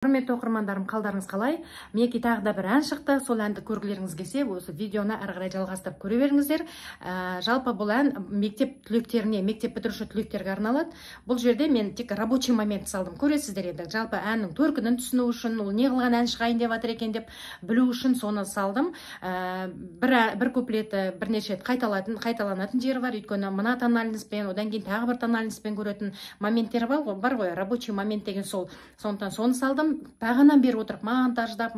Құрметті оқырмандарым, қалдарыңыз қалай? Мінекей тағы да бір ән шықты. Сол әнді көргілеріңіз келсе, осы видеоны әрі қарай жалғастырып көре беріңіздер. Жалпы бұл ән мектеп түлектеріне, мектеп бітіруші түлектерге арналады. Бұл жерде мен тек рабочий момент салдым. Көресіздер еді. Жалпы әннің төркінін түсіну үшін, ол не қылған ән шығайын деп жатыр екен деп білу үшін соны салдым. Бір куплеті бірнеше қайталанатын жері бар. Өйткені мына тональностьпен, одан кейін тағы бір тональностьпен көретін моменттер бар ғой, рабочий момент деген сол. Сондықтан соны салдым. Бағанан бері отырып монтаждап,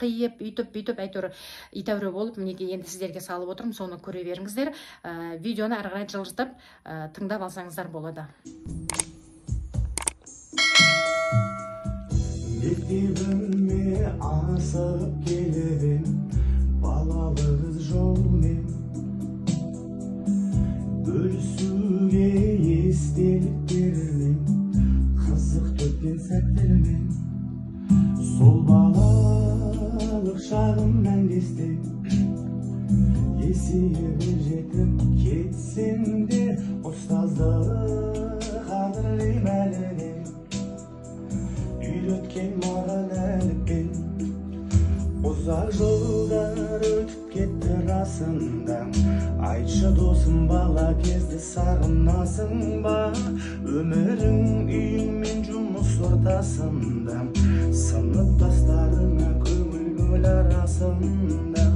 қиып, үйтіп, әйтеуір болып, мінекей енді сіздерге салып отырмын, соны көре беріңіздер. Видеоны әрі қарай жылжытып, тыңдап алсаңыздар болады. Мектебіме асып келем, балалық жолмен бөлісуге естеліктермен, қызық өткен сәттермен. Сол балалық шағымнан кестем, есейіп жетіп кетсем де, ұстаздық қадірлейм әлі де. Үйреткен маған әліппен, ұзақ жолдар өтіп кетті расында. Айтшы досым, бала кезді сағынасың ба? Өмірің үйің мен жұмыс ортасында, сыныптастарыңа көңіл бөл арасында.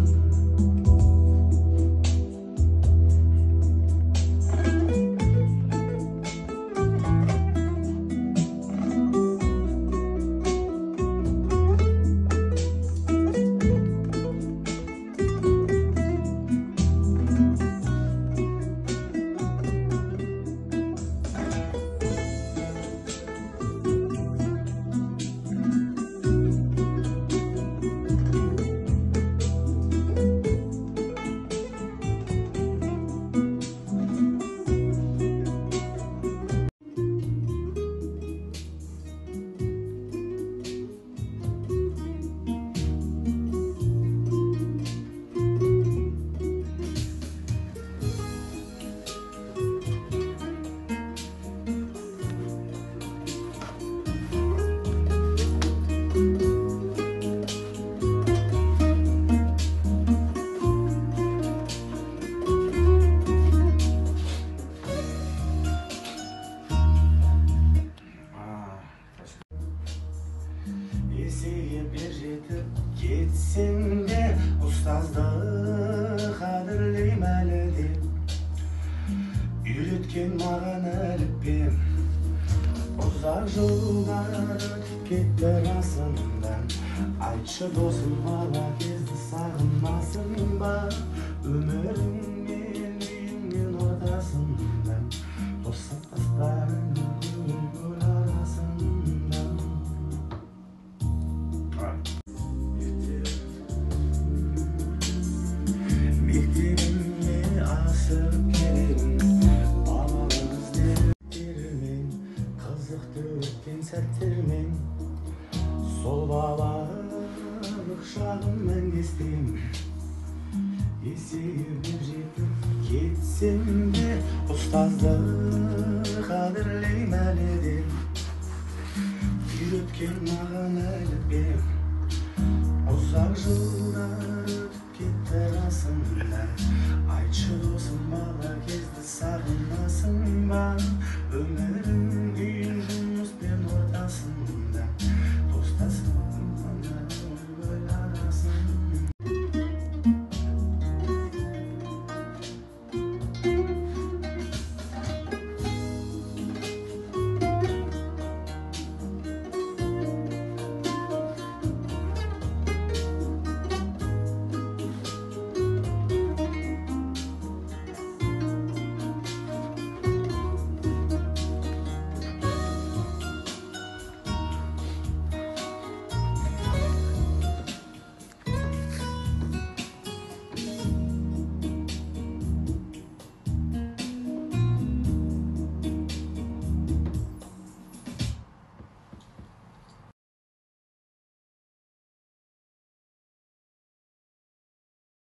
Есейіп жетіп кетсем де, ұстаздық қадірлейм әлі де. Үйреткен маған әліппен, ұзақ жолдар өтіп кетті расында. Айтшы досым, бала кезді сағынасың ба? Өмірің мен үйің мен ортасында, достастарыңа көңіл бөл арасында. Мектебіме асып келем, балалық іздермен, қызықты өткен сәттермен. Сол балалық шағымнан кестем, есейіп жетіп кетсем де, ұстаздық қадірлейм әлі де. Үйреткен маған әліппен, ұзақ жылдар өтіп кетті расында. Айтшы досым, бала кезді сағынасың ба? Өмірің үйің жұмыс пен ортасында, достасың